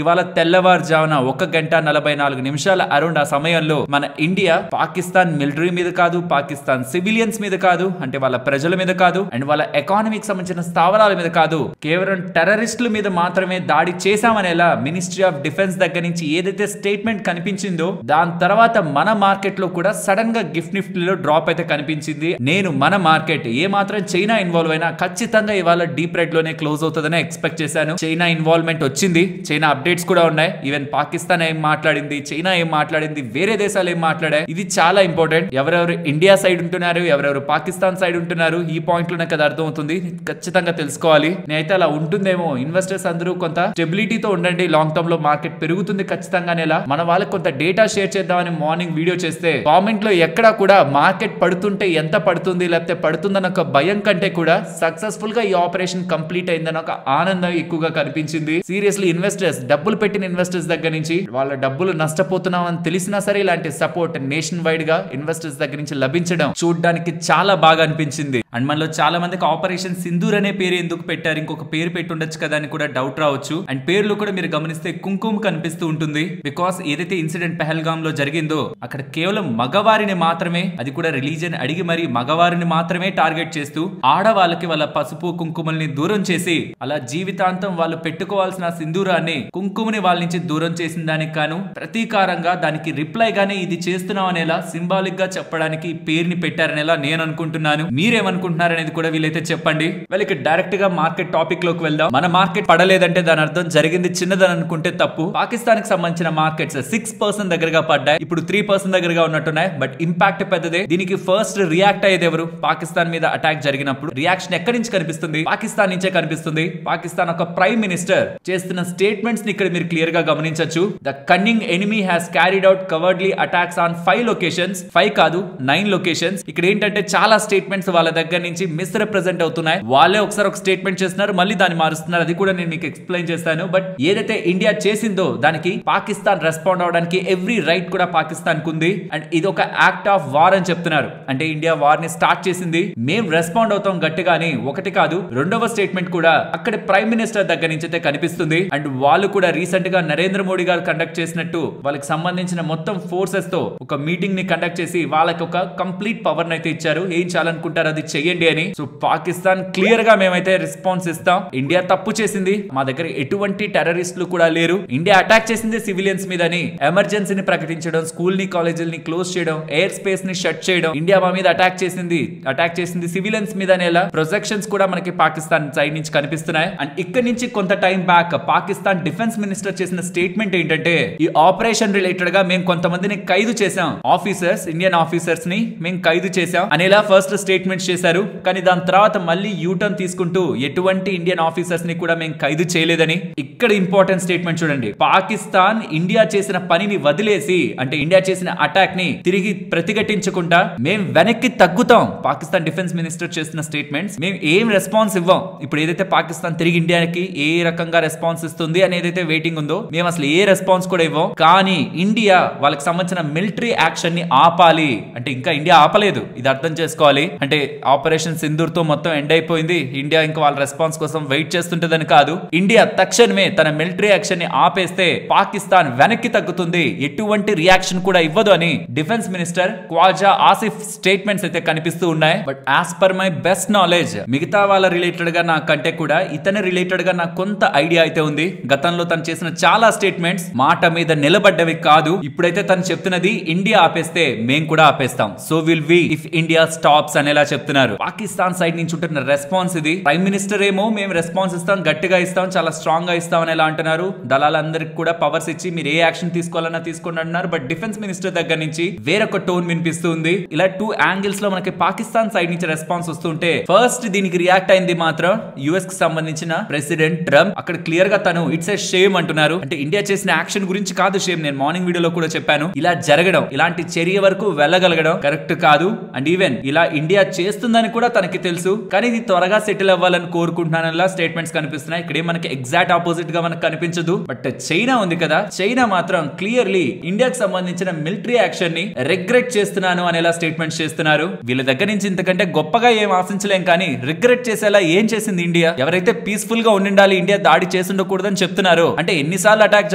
ఇవాళ తెల్లవారుజామున 1:44 అరౌండ్ ఆ సమయంలో మన ఇండియా పాకిస్తాన్ మిలిటరీ మీద కాదు, పాకిస్తాన్ సివిలియన్స్ మీద కాదు, అంటే వాళ్ళ ప్రజల మీద కాదు, అండ్ వాళ్ళ ఎకానమీకి సంబంధించిన స్థావరాల మీద కాదు, కేవలం టెర్రరిస్టుల మీద మాత్రమే దాడి చేశామనేలా మినిస్ట్రీ ఆఫ్ డిఫెన్స్ దగ్గర నుంచి ఏదైతే స్టేట్మెంట్ కనిపించిందో దాని తర్వాత మన మార్కెట్ లో కూడా సడన్ గా గిఫ్ట్ నిఫ్టీలో డ్రాప్ అయితే కనిపించింది. నేను మన మార్కెట్ ఏ మాత్రం చైనా ఇన్వాల్వ్ అయినా ఖచ్చితంగా ఇవాళ డీప్ రెడ్ లోనే క్లోజ్ అవుతుందని ఎక్స్పెక్ట్ చేశాను. చైనా ఇన్వాల్వ్మెంట్ వచ్చింది, చైనా అప్డేట్స్ కూడా ఉన్నాయి. ఈవెన్ పాకిస్తాన్ ఏం మాట్లాడింది, చైనా ఏం మాట్లాడింది, వేరే దేశాలు ఏం మాట్లాడాయి, ఇది చాలా ఇంపార్టెంట్. ఎవరెవరు ఇండియా సైడ్ ఉంటున్నారు, ఎవరెవరు పాకిస్తాన్ సైడ్ ఉంటున్నారు, ఈ పాయింట్ లో నాకు అది అర్థం అవుతుంది. ఖచ్చితంగా తెలుసుకోవాలి. నేనైతే అలా ఉంటుందేమో, ఇన్వెస్టర్స్ అందరూ కొంత స్టెబిలిటీతో ఉండండి, లాంగ్ టర్మ్ లో మార్కెట్ పెరుగుతుంది ఖచ్చితంగా. నెల మన వాళ్ళకి కొంత డేటా షేర్ చేద్దామని మార్నింగ్ వీడియో చేస్తే కామెంట్ లో ఎక్కడా కూడా మార్కెట్ పడుతుంటే ఎంత పడుతుంది లేకపోతే పడుతుందన్న ఒక భయం కంటే కూడా సక్సెస్ఫుల్ గా ఈ ఆపరేషన్ కంప్లీట్ అయిందని ఒక ఆనందం ఎక్కువగా కనిపించింది. సీరియస్లీ ఇన్వెస్టర్స్, డబ్బులు పెట్టిన ఇన్వెస్టర్స్ దగ్గర నుంచి వాళ్ళ డబ్బులు నష్టపోతున్నామని తెలిసినా సరే ఇలాంటి సపోర్ట్ నేషన్ వైడ్ గా ఇన్వెస్టర్స్ దగ్గర నుంచి లభించడం చూడడానికి చాలా బాగా అనిపించింది. అండ్ మనలో చాలా మందికి ఆపరేషన్ సింధూర్ అనే పేరు ఎందుకు పెట్టారు, ఇంకొక పేరు పెట్టి ఉండొచ్చు కదా అని కూడా డౌట్ రావచ్చు. అండ్ పేర్లు కూడా మీరు గమనిస్తే కుంకుమ కనిపిస్తూ ఉంటుంది. బికాస్ ఏదైతే ఇన్సిడెంట్ పెహల్గామ్ లో జరిగిందో అక్కడ కేవలం మగవారిని మాత్రమే, అది కూడా రిలీజియన్ అడిగి మరి మగవారిని మాత్రమే టార్గెట్ చేస్తూ ఆడవాళ్ళకి వాళ్ళ పసుపు కుంకుమల్ని దూరం చేసి అలా జీవితాంతం వాళ్ళు పెట్టుకోవాల్సిన సింధూరాన్ని కుంకుమని వాళ్ళ నుంచి దూరం చేసిన దానికి కాను ప్రతీకారంగా దానికి రిప్లై గానే ఇది చేస్తున్నాం అనేలా సింబాలిక్ గా చెప్పడానికి పేరుని పెట్టారనేలా నేను అనుకుంటున్నాను. మీరేమనుకుంటున్నారు అనేది కూడా వీలైతే చెప్పండి. వీళ్ళకి డైరెక్ట్ గా మార్కెట్ టాపిక్ లోకి వెళ్దాం. మన మార్కెట్ పడలేదంటే దాని అర్థం జరిగింది చిన్నదని అనుకుంటే తప్పు. పాకిస్తాన్ కి సంబంధించిన మార్కెట్స్ 6% దగ్గరగా పడ్డాయి, ఇప్పుడు 3% దగ్గరగా ఉన్నట్టున్నాయి. బట్ ఇంపాక్ట్ పెద్దదే. దీనికి ఫస్ట్ రియాక్ట్ అయ్యేది ఎవరు? పాకిస్తాన్ మీద అటాక్ జరిగినప్పుడు రియాక్షన్ ఎక్కడి నుంచి కనిపిస్తుంది? పాకిస్తాన్ నుంచే కనిపిస్తుంది. పాకిస్తాన్ ఒక ప్రైమ్ మినిస్టర్ చేస్తున్న స్టేట్మెంట్స్ ని ఇక్కడ మీరు క్లియర్ గా గమనించొచ్చు. The cunning enemy has carried out cowardly attacks on 5 locations, 5 కాదు 9 లొకేషన్స్. ఇక్కడ ఏంటంటే చాలా స్టేట్మెంట్స్ వాళ్ళ దగ్గర నుంచి మిస్రిప్రజెంట్ అవుతున్నాయి. వాళ్ళే ఒకసారి ఒక స్టేట్మెంట్ చేస్తున్నారు, మళ్ళీ దాన్ని మారుస్తున్నారు. అది కూడా నేను మీకు ఎక్స్ప్లెయిన్ చేస్తాను. బట్ ఏదైతే ఇండియా చేసిందో దానికి పాకిస్తాన్ రెస్పాండ్ అవడానికి ఎవ్రీ రైట్ కూడా పాకిస్తాన్ కు ఉంది. అండ్ ఇది ఒక యాక్ట్ ఆఫ్ వార్ అని చెప్తున్నారు. అంటే ఇండియా వార్ ని స్టార్ట్ చేసింది, మేం రెస్పాండ్ అవుతాం గట్టిగాని. ఒకటి కాదు, రెండవ స్టేట్మెంట్ కూడా అక్కడ ప్రైమ్ మినిస్టర్ దగ్గర నుంచి అయితే కనిపిస్తుంది. అండ్ వాళ్ళు కూడా రీసెంట్ గా నరేంద్ర మోడీ గారు కండక్ట్ చేసినట్టు వాళ్ళకి సంబంధించిన మొత్తం ఫోర్సెస్ తో ఒక మీటింగ్ ని కండక్ట్ చేసి వాళ్ళకి ఒక కంప్లీట్ పవర్ అయితే ఇచ్చారు. ఏం చాలనుకుంటారు అది చెయ్యండి అని. సో పాకిస్తాన్ క్లియర్ గా మేమైతే రెస్పాన్స్ ఇస్తాం. ఇండియా తప్పు చేసింది, మా దగ్గర ఎటువంటి టెర్రరిస్టులు కూడా లేరు. ఇండియా అటాక్ చేసింది సివిలియన్స్ మీద అని ఎమర్జెన్సీని ప్రకటించడం, స్కూల్ ని కాలేజీలని క్లోజ్ చేయడం, ఎయిర్ స్పేస్ ని షట్ చేయడం. ఇండియా మా మీద అటాక్ చేసింది సివిలియన్స్ మీద అనేలా ప్రొజెక్షన్స్ కూడా మనకి పాకిస్తాన్ సైడ్ నుంచి కనిపిస్తున్నాయి. అండ్ ఇక్కడ నుంచి కొంత time back Pakistan defence minister చేసిన స్టేట్మెంట్ ఏంటంటే ఈ ఆపరేషన్ రిలేటెడ్ గా మేము కొంతమందిని ఖైదు చేసాం, ఆఫీసర్స్, ఇండియన్ ఆఫీసర్స్ ని మేము ఖైదు చేసాం అనేలా ఫస్ట్ స్టేట్మెంట్స్ చేశారు. కానీ దాని తర్వాత మళ్ళీ యూటర్న్ తీసుకుంటూ ఎటువంటి ఇండియన్ ఆఫీసర్స్ ని కూడా మేము ఖైదు చేయలేదని. ఇక్కడ ఇంపార్టెంట్ స్టేట్మెంట్ చూడండి. పాకిస్తాన్ ఇండియా చేసిన పనిని వదిలేసి, అంటే ఇండియా చేసిన అటాక్ ని తిరిగి ప్రతిఘటించకుండా మేము వెనక్కి తగ్గుతాం. పాకిస్తాన్ డిఫెన్స్ మినిస్టర్ చేసిన స్టేట్మెంట్స్, మేము ఏం రెస్పాన్స్ ఇవ్వం. ఇప్పుడు ఏదైతే పాకిస్తాన్ తిరిగి ఇండియాకి ఏ రకంగా రెస్పాన్స్ ఇస్తుంది అని ఏదైతే వెయిటింగ్ ఉందో మేము అసలు ఏ రెస్పాన్స్ కూడా ఇవ్వం. కానీ ఇండియా వాళ్ళకి సంబంధించిన మిలిటరీ యాక్షన్ ని ఆపాలి అంటే ఇంకా ఇండియా ఆపలేదు, ఇది అర్థం చేసుకోవాలి. అంటే ఆపరేషన్ సింధూర్ తో మొత్తం ఎండ్ అయిపోయింది, ఇండియా ఇంకా వాళ్ళ రెస్పాన్స్ కోసం వెయిట్ చేస్తుంటదని కాదు. ఇండియా తక్షణమే తన మిలిటరీ యాక్షన్ ని ఆపేస్తే పాకిస్తాన్ వెనక్కి తగ్గుతుంది, ఎటువంటి రియాక్షన్ కూడా ఇవ్వదు అని defence minister Khawaja Asif statements అయితే కనిపిస్తూ ఉన్నాయి. But as per my best knowledge మిగతా వాళ్ళ రిలేటెడ్ గా నాకంటే కూడా ఇతని రిలేటెడ్ గా నాకు కొంత ఐడియా అయితే ఉంది. గతంలో తను చేసిన చాలా స్టేట్మెంట్స్ మాట మీద నిలబడ్డవి కాదు. ఇప్పుడైతే తను చెప్తున్నది ఇండియా ఆపేస్తే మేము కూడా ఆపేస్తాం, so will we if India stops అనేలా చెప్తున్నారు. పాకిస్తాన్ సైడ్ నుంచి ఉంటున్న రెస్పాన్స్ ఇది. ప్రైమ్ మినిస్టర్ ఏమో మేము రెస్పాన్స్ ఇస్తాం, గట్టిగా ఇస్తాం, చాలా స్ట్రాంగ్ గా ఇస్తాం అనేలా అంటున్నారు. దళాలందరికి కూడా పవర్స్ ఇచ్చి మీరు ఏ యాక్షన్ తీసుకోవాలన్నా తీసుకోండి అంటున్నారు. బట్ డిఫెన్స్ మినిస్టర్ దగ్గర నుంచి వేరొక టోన్ వినిపిస్తుంది. ఇలా 2 యాంగిల్స్ లో మనకి పాకిస్తాన్ సైడ్ నుంచి రెస్పాన్స్ వస్తుంటే ఫస్ట్ దీనికి రియాక్ట్ అయింది మాత్రం యుఎస్ కి సంబంధించిన ప్రెసిడెంట్ ట్రంప్. అక్కడ క్లియర్ గా తను ఇట్స్ ఎ షేమ్ అంటున్నారు. అంటే ఇండియా చేసిన యాక్షన్ గురించి కాదు షేమ్, నేను మార్నింగ్ వీడియోలో కూడా చెప్పాను. ఇలా జరగడం, ఇలాంటి చర్య వరకు వెళ్ళగలగడం కరెక్ట్ కాదు. అండ్ ఈవెన్ ఇలా ఇండియా చేస్తున్న వస్తుందని కూడా తనకి తెలుసు, కానీ ఇది త్వరగా సెటిల్ అవ్వాలని కోరుకుంటున్నానలా స్టేట్మెంట్స్ కనిపిస్తున్నాయి. ఇక్కడే మనకి ఎగ్జాక్ట్ ఆపోజిట్ గా మనకు కనిపించదు. బట్ చైనా ఉంది కదా, చైనా మాత్రం క్లియర్లీ ఇండియాకి సంబంధించిన మిలిటరీ యాక్షన్ ని రిగ్రెట్ చేస్తున్నాను అనేలా స్టేట్మెంట్స్ చేస్తున్నారు. వీళ్ళ దగ్గర నుంచి ఇంతకంటే గొప్పగా ఏం ఆశించలేం, కానీ రిగ్రెట్ చేసేలా ఏం చేసింది ఇండియా? ఎవరైతే పీస్ఫుల్ గా ఉండాలి, ఇండియా దాడి చేసి ఉండకూడదని చెప్తున్నారు, అంటే ఎన్నిసార్లు అటాక్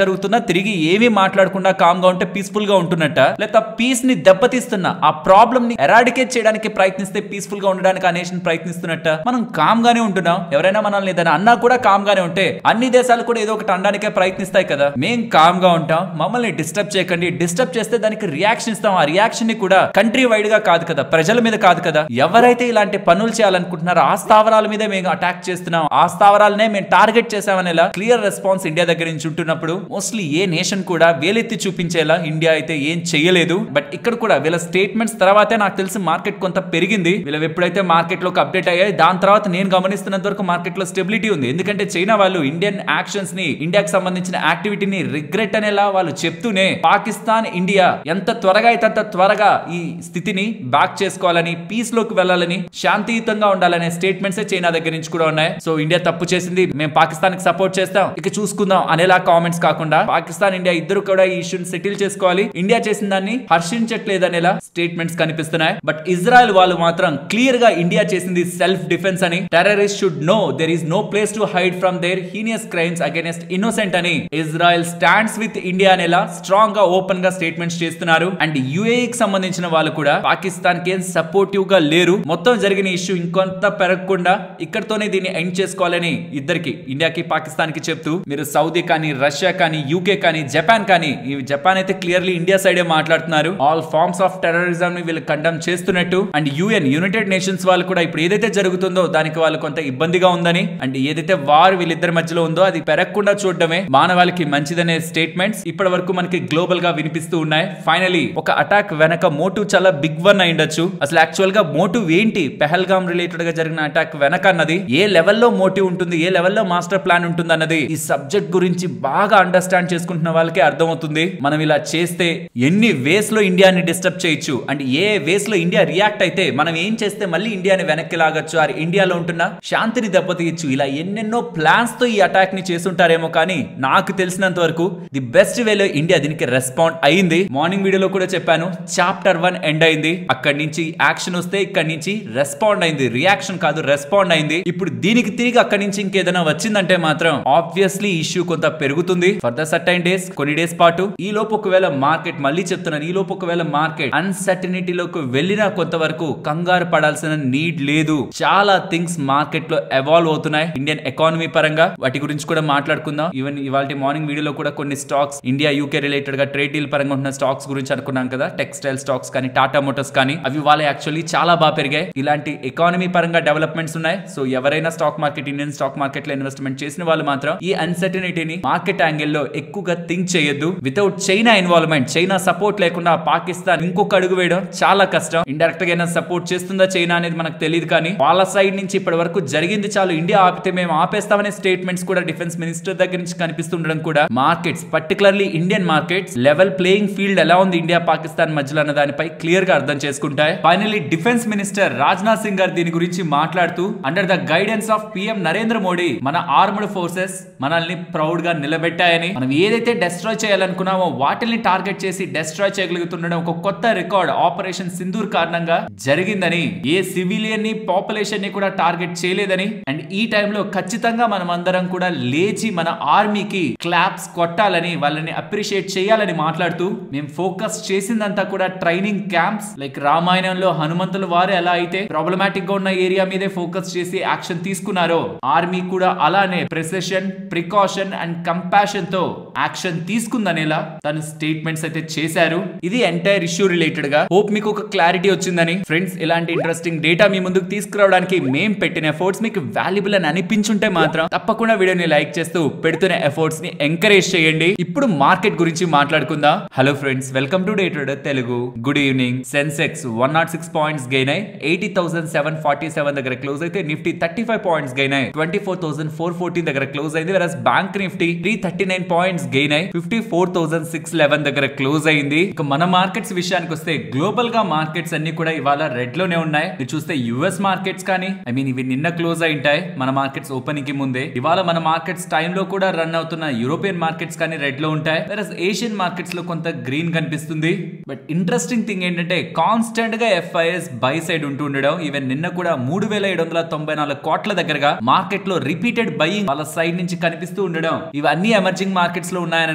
జరుగుతున్నా తిరిగి ఏమీ మాట్లాడకుండా కామ్ గా ఉంటే పీస్ఫుల్ గా ఉంటున్నట్ట, లేక పీస్ ని దెబ్బతీస్తున్నా ఆ ప్రాబ్లమ్ ని ఎరాడికేట్ చేయడానికి ప్రయత్నిస్తే పీస్ఫుల్ గా ఉండడానికి ఆ నేషన్ ప్రయత్నిస్తున్నట్ట మనం కామ్ గానే ఉంటున్నాం. ఎవరైనా మనల్ని ఏదైనా అన్నా కూడా కామ్ గానే ఉంటే అన్ని దేశాలు కూడా ఏదో ఒకటి అనడానికే ప్రయత్నిస్తాయి కదా. మేం కామ్ గా ఉంటాం, మమ్మల్ని డిస్టర్బ్ చేయకండి, డిస్టర్బ్ చేస్తే దానికి రియాక్షన్ ఇస్తాం. ఆ రియాక్షన్ ని కూడా కంట్రీ వైడ్ గా కాదు కదా, ప్రజల మీద కాదు కదా. ఎవరైతే ఇలాంటి పనులు చేయాలనుకుంటున్నారో ఆ స్థావరాల మీదే మేము అటాక్ చేస్తున్నాం, ఆ స్థావరాలనే మేము టార్గెట్ చేసామనేలా క్లియర్ రెస్పాన్స్ ఇండియా దగ్గర నుంచి ఉంటున్నప్పుడు మోస్ట్లీ ఏ నేషన్ కూడా వేలెత్తి చూపించేలా ఇండియా అయితే ఏం చేయలేదు. బట్ ఇక్కడ కూడా వీళ్ళ స్టేట్మెంట్స్ తర్వాతే నాకు తెలిసి మార్కెట్ కొంత పెరిగింది. వీళ్ళు ఎప్పుడైతే మార్కెట్ లోకి అప్డేట్ అయ్యాయి, దాని తర్వాత నేను గమనిస్తున్నంత వరకు మార్కెట్ లో స్టెబిలిటీ ఉంది. ఎందుకంటే చైనా వాళ్ళు ఇండియన్ యాక్షన్స్ ని, ఇండియాకి సంబంధించిన యాక్టివిటీని రిగ్రెట్ అనేలా వాళ్ళు చెప్తూనే పాకిస్తాన్ ఇండియా ఎంత త్వరగా అయితే అంత త్వరగా ఈ స్థితిని బ్యాక్ చేసుకోవాలని, పీస్ లోకి వెళ్ళాలని, శాంతియుతంగా ఉండాలనే స్టేట్మెంట్స్ చైనా దగ్గర నుంచి కూడా ఉన్నాయి. సో ఇండియా తప్పు చేసింది, మేము పాకిస్తాన్ కి సపోర్ట్ చేస్తాం, ఇక చూసుకుందాం అనేలా కామెంట్స్ కాకుండా పాకిస్తాన్ ఇండియా ఇద్దరు కూడా ఈ ఇష్యూని సెటిల్ చేసుకోవాలి, ఇండియా చేసిన దాన్ని హర్షించట్లేదు అనేలా స్టేట్మెంట్స్ కనిపిస్తున్నాయి. బట్ ఇజ్రాయెల్ వాళ్ళు మాత్రం క్లియర్ గా ఇండియా చేసింది సెల్ఫ్ డిఫెన్స్ అని, terrorist should no there is no place to hide from their heinous crimes against innocent అని ఇజ్రాయెల్ స్టాండ్స్ విత్ ఇండియా అనేలా స్ట్రాంగ్ గా ఓపెన్ గా స్టేట్మెంట్స్ చేస్తున్నారు. అండ్ యుఏఈకి సంబంధించిన వాళ్ళు కూడా పాకిస్తాన్ కి సపోర్టివ్ గా లేరు. మొత్తం జరిగిన ఇష్యూ ఇంకొంత పెరగకుండా ఇక్కడతోనే దీన్ని ఎండ్ చేసుకోవాలని ఇద్దరికి, ఇండియాకి పాకిస్తాన్ కి చెప్తూ, మీరు సౌదీ కానీ, రష్యా కానీ, యూకే కానీ, జపాన్ కానీ, ఈ జపాన్ అయితే క్లియర్లీ ఇండియా సైడే మాట్లాడుతున్నారు, ఆల్ ఫార్మ్స్ ఆఫ్ టెర్రరిజం ని వీళ్ళు కండమ్ చేస్తున్నట్టు. అండ్ యుఎన్, యునైటెడ్ నేషన్స్ వాళ్ళు కూడా ఇప్పుడు ఏదైతే జరుగుతుందో దానికి వాళ్ళు కొంత ఇబ్బందిగా ఉందని, అండ్ ఏదైతే వార్ వీళ్ళిద్దరి మధ్యలో ఉందో అది పెరగకుండా చూడడమే మానవాళికి మంచిదనే స్టేట్మెంట్స్ ఇప్పటి వరకు మనకి గ్లోబల్ గా వినిపిస్తూ ఉన్నాయి. ఫైనలీ ఒక అటాక్ వెనక మోటివ్ చాలా బిగ్ వన్ అయిండొచ్చు. అసలు యాక్చువల్ గా మోటివ్ ఏంటి పెహల్గాం రిలేటెడ్ గా జరిగిన అటాక్ వెనక అన్నది, ఏ లెవెల్లో మోటివ్ ఉంటుంది, ఏ లెవెల్లో మాస్టర్ ప్లాన్ ఉంటుంది అన్నది ఈ సబ్జెక్ట్ గురించి బాగా అండర్స్టాండ్ చేసుకుంటున్న వాళ్ళకి అర్థమవుతుంది. మనం ఇలా చేస్తే ఎన్ని వేస్ లో ఇండియాని డిస్టర్బ్ చేయొచ్చు, అండ్ ఏ వేస్ లో ఇండియా రియాక్ట్ అయితే మనం ఏం చేస్తే మళ్ళీ ఇండియాని వెనక్కి లాగొచ్చు, ఆ ఇండియాలో ఉంటున్న శాంతిని దెబ్బతీయచ్చు. ఇలా ఎన్నెన్నో ప్లాన్స్ తో ఈ అటాక్ ని చేస్తుంటారేమో, కానీ నాకు తెలిసినంత వరకు ది బెస్ట్ వేలో ఇండియా దీనికి రెస్పాండ్ అయింది. మార్నింగ్ వీడియోలో కూడా చెప్పాను, చాప్టర్ 1 ఎండ్ అయింది, అక్కడి నుంచి యాక్షన్ వస్తే ఇక్కడి నుంచి రెస్పాండ్ అయింది, రియాక్షన్ కాదు రెస్పాండ్ అయింది. ఇప్పుడు దీనికి తిరిగి అక్కడి నుంచి ఇంకేదైనా వచ్చిందంటే మాత్రం ఆబ్వియస్లీ ఇష్యూ కొంత పెరుగుతుంది ఫర్ ద సర్టైన్ డేస్, కొన్ని డేస్ పాటు. ఈ లోపు ఒకవేళ మార్కెట్, మళ్ళీ చెప్తున్నాను, ఈ లోపు ఒకవేళ మార్కెట్ అన్సర్టనిటీలోకి వెళ్ళినా కొంతవరకు కంగారు పడాల్సిన నీడ్ లేదు. చాలా థింగ్స్ మార్కెట్ లో ఎవాల్వ్ అవుతున్నాయి ఇండియన్ ఎకానమీ పరంగా, వాటి గురించి కూడా మాట్లాడుకుందాం. ఈవెన్ ఇవాళ మార్నింగ్ వీడియోలో కూడా కొన్ని స్టాక్స్ ఇండియా యూకే రిలేటెడ్ గా ట్రేడ్ డీల్ పరంగా ఉన్న స్టాక్స్ గురించి అనుకున్నాం కదా, టెక్స్టైల్ స్టాక్స్ కానీ, టాటా మోటార్స్ కానీ, అవి వాళ్ళ యాక్చువల్లీ చాలా బాగా పెరిగాయి. ఇలాంటి ఎకానమీ పరంగా డెవలప్మెంట్స్ ఉన్నాయి. సో ఎవరైనా stock market, Indian stock market లో ఇన్వెస్ట్మెంట్ చేసిన వాళ్ళు మాత్రం ఈ అన్సర్టనిటీని మార్కెట్ యాంగిల్ లో ఎక్కువగా థింక్ చేయొద్దు. Without China involvement, China support లేకుండా పాకిస్తాన్ ఇంకొక అడుగు వేయడం చాలా కష్టం. ఇండైరెక్ట్ గా సపోర్ట్ చేస్తుందా చైనా అనేది మనకు తెలియదు, కానీ వాళ్ళ సైడ్ నుంచి ఇప్పటి వరకు జరిగింది చాలు, ఇండియా ఆపితే మేము ఆపేస్తామనే స్టేట్మెంట్స్ కూడా డిఫెన్స్ మినిస్టర్ దగ్గర నుంచి కనిపిస్తుండడం కూడా markets, particularly Indian markets level playing field ఎలా ఉంది ఇండియా పాకిస్తాన్ మధ్యలో అన్న దానిపై క్లియర్ గా అర్థం చేసుకుంటాయి. Finally defence minister Rajnath Singh గారు దీని గురించి మాట్లాడుతూ, under the guidance of PM Narendra Modi మన ఆర్మ్డ్ ఫోర్సెస్ మనల్ని ప్రౌడ్ గా నిలబెట్టాయని, మనం ఏదైతే డెస్ట్రాయ్ చేయాలనుకున్నామో వాటిని టార్గెట్ చేసి డెస్ట్రాయ్ చేయగలుగుతుండడం ఒక కొత్త రికార్డ్ ఆపరేషన్ సింధూర్ కారణంగా జరిగిందని, ఏ సివిలియన్ ని, పాపులేషన్ ని కూడా టార్గెట్ చేయలేదని, అండ్ ఈ టైంలో ఖచ్చితంగా మనం అందరం కూడా లేచి మన ఆర్మీకి క్లాప్స్ కొట్టాలని, వాళ్ళని అప్రిషియేట్ చేయాలని మాట్లాడుతూ, మేము ఫోకస్ చేసిందంతా కూడా ట్రైనింగ్ క్యాంప్స్, లైక్ రామాయణంలో హనుమంతుల వారు ఎలా అయితే ప్రాబ్లమాటిక్ గా ఉన్న ఏరియా మీదే ఫోకస్ చేసి యాక్షన్ తీసుకున్నారో, ఆర్మీ కూడా అలానే ప్రెసిషన్, ప్రికాషన్ అండ్ కంపాషన్ తో యాక్షన్ తీసుకుందనేలా తన స్టేట్మెంట్స్ అయితే చేశారు. ఇది ఎంటైర్ ఇష్యూ రిలేటెడ్ గా. హోప్ మీకు ఒక క్లారిటీ వచ్చిందని. ఫ్రెండ్స్, ఇలాంటి ఇంట్రెస్టింగ్ డేటా మీ ముందుకు తీసుకురావడానికి మేము పెట్టిన ఎఫర్ట్స్ మీకు వాల్యుబుల్ అని అనిపించుంటే మాత్రం తప్పకుండా వీడియోని లైక్ చేస్తూ పెడుతున్న ఎఫర్ట్స్ ని ఎంకరేజ్ చేయండి. ఇప్పుడు మార్కెట్ గురించి మాట్లాడుకుందాం. Hello friends, welcome to day trader Telugu. Good evening. Sensex 106 points gain అయి 80,747 దగ్గర క్లోజ్ అయితే, నిఫ్టీ 35 పాయింట్స్ గెయిన్ అయి 24,414 దగ్గర క్లోజ్ అయింది. వెరస్ బ్యాంక్ నిఫ్టీ 339 పాయింట్స్ గెయిన్ అయి 54,611 దగ్గర క్లోజ్ అయింది. ఇక మన మార్కెట్స్ విషయానికి వస్తే, గ్లోబల్ గా మార్కెట్స్ అన్ని కూడా ఇవాళ రెడ్ లోనే ఉన్నాయి. మీరు చూస్తే యుఎస్ మార్కెట్స్ కానీ ఇవి నిన్న క్లోజ్ అయి ఉంటాయి మన మార్కెట్స్ ఓపెనింగ్ కి ముందే. ఇవాళ మన మార్కెట్స్ టైం లో కూడా రన్ అవుతున్న యూరోపియన్ మార్కెట్స్ కానీ రెడ్ లో ఉంటాయి. ఏషియన్ మార్కెట్స్ లో కొంత గ్రీన్ కనిపిస్తుంది. బట్ ఇంట్రెస్టింగ్ థింగ్ ఏంటంటే కాన్స్టెంట్ గా ఎఫ్ఐఎస్ బై సైడ్ ఉంటూ ఉండడం. ఈవెన్ నిన్న కూడా 3794 కోట్ల దగ్గరగా మార్కెట్ లో రిపీటెడ్ బయింగ్ వాళ్ళ సైడ్ నుంచి కనిపిస్తూ ఉండడం. ఇవన్నీ ఎమర్జింగ్ మార్కెట్స్ లో ఉన్నాయని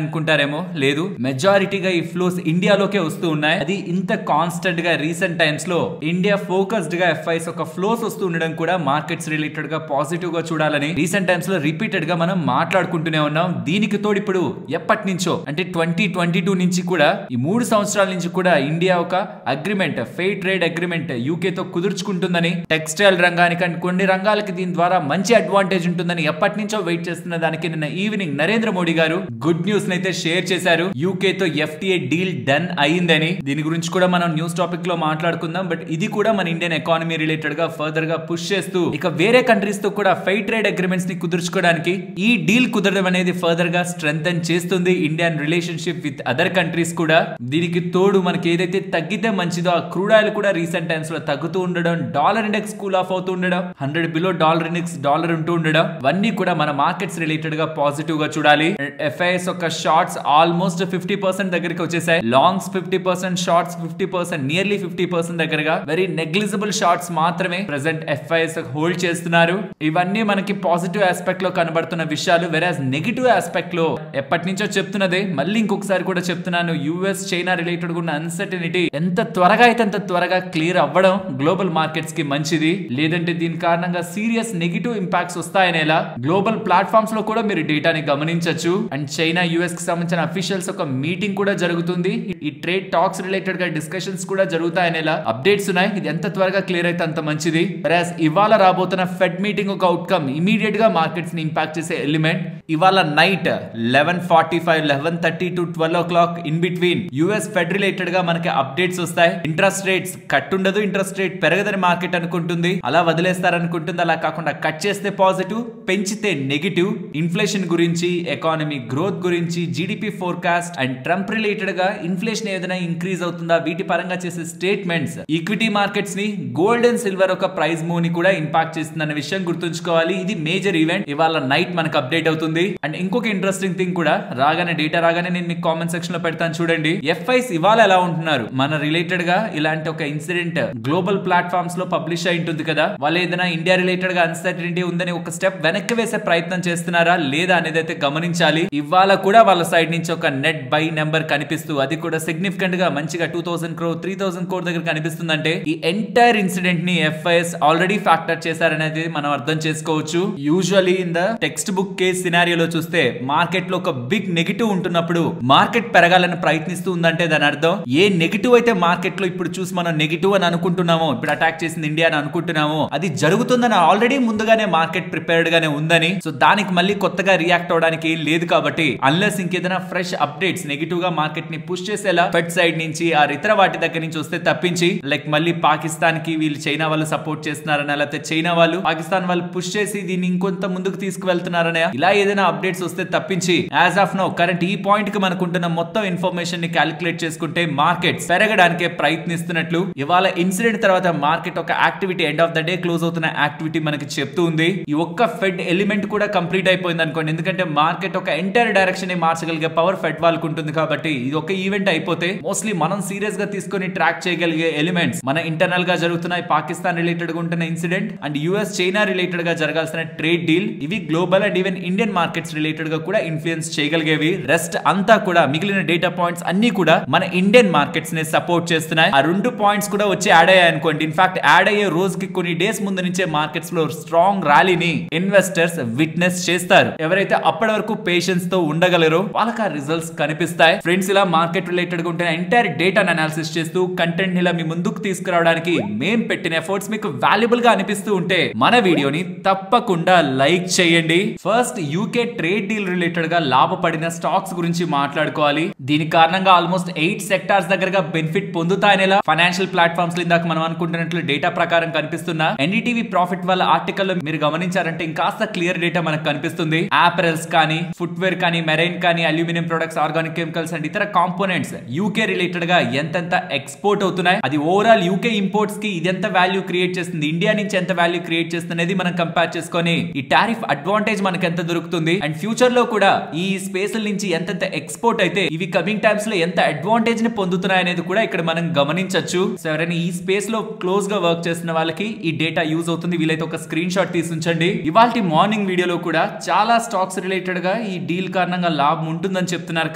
అనుకుంటారేమో, లేదు, మెజారిటీగా ఈ ఫ్లోస్ ఇండియాలోకే వస్తూ ఉన్నాయి. అది ఇంత కాన్స్టెంట్ గా రీసెంట్ టైమ్స్ లో ఇండియా ఫోకస్డ్ గా ఎఫ్ఐఎస్ ఒక ఫ్లోస్ వస్తూ ఉండడం కూడా మార్కెట్స్ రిలేటెడ్ గా పాజిటివ్ గా చూడాలని రీసెంట్ టైమ్స్ లో రిపీటెడ్ గా మనం మాట్లాడుకుంటూనే ఉన్నాం. దీనికి తోడు ఇప్పుడు ఎప్పటి నుంచో అంటే 2022 నుంచి కూడా ఈ 3 సంవత్సరాల నుంచి కూడా ఇండియా ఒక agreement, fair trade agreement UK తో కుదుర్చుకుంటుందని, టెక్స్టైల్ రంగానికి అండ్ కొన్ని రంగాలకి దీని ద్వారా మంచి అడ్వాంటేజ్ ఉంటుందని ఎప్పటి నుంచో వెయిట్ చేస్తున్న దానికి నిన్న ఈవినింగ్ నరేంద్ర మోడీ గారు గుడ్ న్యూస్ అయితే షేర్ చేశారు. యూకే తో ఎఫ్టీఏ డీల్ డన్ అయిందని. దీని గురించి కూడా మనం న్యూస్ టాపిక్ లో మాట్లాడుకుందాం. బట్ ఇది కూడా మన ఇండియన్ ఎకానమీ రిలేటెడ్ గా ఫర్దర్ గా పుష్ చేస్తూ ఇక వేరే కంట్రీస్ తో కూడా ఫెయిర్ ట్రేడ్ అగ్రిమెంట్స్ ని కుదుర్చుకోవడానికి ఈ డీల్ కుదరడం అనేది ఫర్దర్ గా స్ట్రెంథెన్ చేస్తుంది Indian relationship with other countries కూడా. దీనికి తోడు మనకి ఏదైతే తగ్గితే మంచిదో ఆ క్రూడ్ ఆయిల్ కూడా రీసెంట్ టైమ్స్ లో తగ్గుతూ ఉండడం, డాలర్ ఇండెక్స్ కూల్ ఆఫ్ అవుతూ ఉండడం, 100 బిలో డాలర్ ఇండెక్స్ డాలర్ ఉంటూ ఉండడం, ఇవన్నీ కూడా మన మార్కెట్స్ రిలేటెడ్ గా పాజిటివ్ గా చూడాలి. ఎఫ్ఐఎస్ ఒక షార్ట్స్ ఆల్మోస్ట్ 50% దగ్గరికి వచ్చేసాయి. లాంగ్స్ 50%, షార్ట్స్ 50%, నియర్లీ 50% దగ్గరగా. వెరీ నెగ్లిజిబుల్ షార్ట్స్ మాత్రమే ప్రెసెంట్ ఎఫ్ఐఎస్ హోల్డ్ చేస్తున్నారు. ఇవన్నీ మనకి పాజిటివ్ ఆస్పెక్ట్ లో కనబడుతున్న విషయాలు. వెరాజ్ నెగిటివ్ ఆస్పెక్ట్ లో ఎప్పటి నుంచో చెప్తున్నదే మళ్ళీ ఇంకొకసారి కూడా చెప్తున్నాను, యుఎస్ చైనా రిలేటెడ్ ఉన్న అన్సర్టనిటీ ఎంత త్వరగా అయితే అంత త్వరగా క్లియర్ అవ్వడం గ్లోబల్ మార్కెట్స్ కి మంచిది. లేదంటే దీని కారణంగా సీరియస్ నెగిటివ్ ఇంపాక్ట్స్ వస్తాయనేలా గ్లోబల్ ప్లాట్ఫామ్స్ లో కూడా మీరు డేటాని గమనించొచ్చు. అండ్ చైనా యుఎస్ కి సంబంధించిన అఫీషియల్స్ ఒక మీటింగ్ కూడా జరుగుతుంది. ఈ ట్రేడ్ టాక్స్ రిలేటెడ్ గా డిస్కషన్స్ కూడా జరుగుతాయనేలా అప్డేట్స్ ఉన్నాయి. ఇది ఎంత త్వరగా క్లియర్ అయితే అంత మంచిది. వెరాజ్ ఇవాళ రాబోతున్న ఫెడ్ మీటింగ్ ఒక అవుట్కమ్ ఇమీడియట్ గా మార్కెట్స్ ని ఇంపాక్ట్ చేసే ఎలిమెంట్. ఇవాళ night 11:45, 11:30 to 12 o'clock in between US fed related గా మనకి అప్డేట్స్ వస్తాయి. ఇంట్రెస్ట్ రేట్స్ కట్ ఉండదు, ఇంట్రెస్ట్ రేట్ పెరగదని మార్కెట్ అనుకుంటుంది, అలా వదిలేస్తారనుకుంటుంది. అలా కాకుండా కట్ చేస్తే పాజిటివ్, పెంచితే నెగిటివ్. ఇన్ఫ్లేషన్ గురించి, ఎకానమీ గ్రోత్ గురించి, GDP forecast and Trump related గా ఇన్ఫ్లేషన్ ఏదైనా ఇంక్రీజ్ అవుతుందా వీటి పరంగా చేసే స్టేట్మెంట్స్ ఈక్విటీ మార్కెట్స్ ని, గోల్డ్ అండ్ సిల్వర్ ఒక ప్రైస్ మూవ్ ని కూడా ఇంపాక్ట్ చేస్తుందన్న విషయం గుర్తుంచుకోవాలి. ఇది మేజర్ ఈవెంట్. ఇవాళ నైట్ మనకు అప్డేట్ అవుతుంది. అండ్ ఇంకొక ఇంట్రెస్టింగ్ థింగ్ కూడా రాగానే, డేటా రాగానే నేను మీకు కామెంట్ సెక్షన్ లో పెడతాను చూడండి. ఎఫ్ఐస్ ఇవాళ ఎలా ఉంటున్నారు మన రిలేటెడ్ గా. ఇలాంటి ఒక ఇన్సిడెంట్ గ్లోబల్ ప్లాట్ఫామ్స్ లో పబ్లిష్ అయి ఉంటుంది కదా, వాళ్ళు ఏదైనా ఇండియా రిలేటెడ్ గా అన్సర్టనిటీ ఉందని ఒక స్టెప్ వెనక్కి వేసే ప్రయత్నం చేస్తున్నారా లేదా అనేది అయితే గమనించాలి. ఇవాళ కూడా వాళ్ళ సైడ్ నుంచి ఒక నెట్ బై నెంబర్ కనిపిస్తూ, అది కూడా సిగ్నిఫికెంట్ గా మంచిగా 2000 crore 3000 crore దగ్గర కనిపిస్తుందంటే ఈ ఎంటైర్ ఇన్సిడెంట్ ని ఎఫ్ఐఎస్ ఆల్రెడీ ఫ్యాక్టర్ చేశారనేది మనం అర్థం చేసుకోవచ్చు. Usually in the textbook case సినారియోలో చూస్తే మార్కెట్ లో ఒక బిగ్ నెగిటివ్ ఉంటున్నప్పుడు మార్కెట్ పెరగాలని ప్రయత్నిస్తూ ఉందంటే దాని అర్థం ఏ నెగిటివ్ అయితే మార్కెట్ లో ఇప్పుడు చూసి మనం నెగిటివ్ అని అనుకుంటున్నామో, ఇప్పుడు అటాక్ చేసింది ఇండియా అని అనుకుంటున్నామో, అది జరుగుతుందని ఆల్రెడీ ముందుగానే మార్కెట్ ప్రిపేర్డ్ గానే ఉందని. సో దానికి మళ్ళీ కొత్తగా రియాక్ట్ అవడానికి ఏం లేదు. కాబట్టి అన్లెస్ ఇంకేదైనా ఫ్రెష్ అప్డేట్స్ నెగిటివ్ గా మార్కెట్ ని పుష్ చేసేలా ఫెడ్ సైడ్ నుంచి ఆ ఇతర వాటి దగ్గర నుంచి వస్తే తప్పించి, లైక్ మళ్ళీ పాకిస్తాన్ కి వీళ్ళు చైనా వాళ్ళు సపోర్ట్ చేస్తున్నారని, లేకపోతే చైనా వాళ్ళు పాకిస్తాన్ వాళ్ళు పుష్ చేసి దీన్ని ఇంకొంత ముందుకు తీసుకువెళ్తున్నారనే ఇలా ఏదైనా అప్డేట్స్ వస్తే తప్పించి, యాజ్ ఆఫ్ నౌ కరెంట్ ఈ పాయింట్ కి మనకుంటున్న మొత్తం ఇన్ఫర్మేషన్ ని క్యాలిక్యులేట్ చేసుకుంటే మార్కెట్ పెరగడానికే ప్రయత్నిస్తున్నట్లు ఇవాళ ఇన్సిడెంట్ తర్వాత మార్కెట్ ఒక activity end of the day close అవుతున్న యాక్టివిటీ మనకి చెప్తూ ఉంది. ఈ ఒక్క ఫెడ్ ఎలిమెంట్ కూడా కంప్లీట్ అయిపోయింది అనుకోండి. ఎందుకంటే మార్కెట్ ఒక ఎంటైర్ డైరెక్షన్ ని మార్చగలిగే పవర్ ఫెడ్ వాళ్ళకు ఉంటుంది. కాబట్టి ఇది ఒక ఈవెంట్ అయిపోతే మోస్ట్లీ మనం సీరియస్ గా తీసుకొని ట్రాక్ చేయగలిగే ఎలిమెంట్స్ మన ఇంటర్నల్ గా జరుగుతున్నాయి. పాకిస్తాన్ రిలేటెడ్ గా ఉంటున్న incident and US China related గా జరగాల్సిన ట్రేడ్ డీల్, ఇవి global and even Indian markets related గా కూడా ఇన్ఫ్లుయెన్స్ చేయగలిగేవి. రెస్ట్ అంతా కూడా మిగిలిన డేటా పాయింట్స్ అన్ని కూడా మన ఇండియన్ మార్కెట్స్ ని సపోర్ట్ చేస్తున్నాయి. ఆ 2 పాయింట్స్ కూడా వచ్చి యాడ్ అయ్యాయి అనుకోండి. ఇన్ఫాక్ట్ యాడ్ అయ్యే రోజుకి కొన్ని డేస్ ముందు నుంచే మార్కెట్స్ లో స్ట్రాంగ్ ర్యాలీని ఇన్వెస్టర్స్ విట్నెస్ చేస్తారు. ఎవరైతే అప్పటి వరకు పేషెన్స్ తో ఉండగలరో వాళ్ళకి ఆ రిజల్ట్స్ కనిపిస్తాయి. ఫ్రెండ్స్, ఇలా మార్కెట్ రిలేటెడ్ గా ఉంటే ఎంటైర్ డేటాను అనాలిసిస్ చేస్తూ కంటెంట్ ఇలా మీ ముందుకు తీసుకురావడానికి మేం పెట్టిన ఎఫర్ట్స్ మీకు వాల్యుబుల్ గా అనిపిస్తూ ఉంటే మన వీడియోని తప్పకుండా లైక్ చేయండి. First UK UK trade deal related గా లాభపడిన స్టాక్స్ గురించి మాట్లాడుకోవాలి. దీని కారణంగా ఆల్మోస్ట్ 8 సెక్టార్స్ దగ్గరగా బెనిఫిట్ పొందుతాయనేలా ఫైనాన్షియల్ ప్లాట్ఫామ్స్ ఇందాక మనం అనుకుంటున్నట్లు డేటా ప్రకారం కనిపిస్తున్న ఎన్డీటీవీ ప్రాఫిట్ వాళ్ళ ఆర్టికల్ లో మీరు గమనించారంటే ఇంకాస్త క్లియర్ డేటా మనకు కనిపిస్తుంది. యాపరల్స్ కానీ, ఫుట్వేర్ కానీ, మెరైన్ కానీ, aluminium products, organic chemicals and ఇతర కాంపోనెంట్స్ యూకే రిలేటెడ్ గా ఎంతెంత ఎక్స్పోర్ట్ అవుతున్నాయి, అది ఓవరాల్ యూకే ఇంపోర్ట్స్ కి ఇది ఎంత వాల్యూ క్రియేట్ చేస్తుంది, ఇండియా నుంచి ఎంత వాల్యూ క్రియేట్ చేస్తుంది అనేది మనం కంపేర్ చేసుకొని ఈ టారిఫ్ అడ్వాంటేజ్ మనకు ఎంత దొరుకుతుంది అండ్ ఫ్యూచర్ లో కూడా ఈ స్పేస్ నుంచి ఎంతెంత ఎక్స్పోర్ట్ అయితే ఇవి కమింగ్ టైమ్స్ లో ఎంత అడ్వాంటేజ్ ని పొందుతున్నాయి అనేది కూడా ఇక్కడ మనం గమనించవచ్చు. సో ఎవరైనా ఈ స్పేస్ లో క్లోజ్ గా వర్క్ చేస్తున్న వాళ్ళకి ఈ డేటా యూజ్ అవుతుంది. వీలైతే ఒక స్క్రీన్ షాట్ తీసి ఉంచండి. ఇవాల్టి మార్నింగ్ వీడియోలో కూడా చాలా స్టాక్స్ రిలేటెడ్ గా ఈ డీల్ కారణంగా లాభం ఉంటుందని చెప్తున్నారు.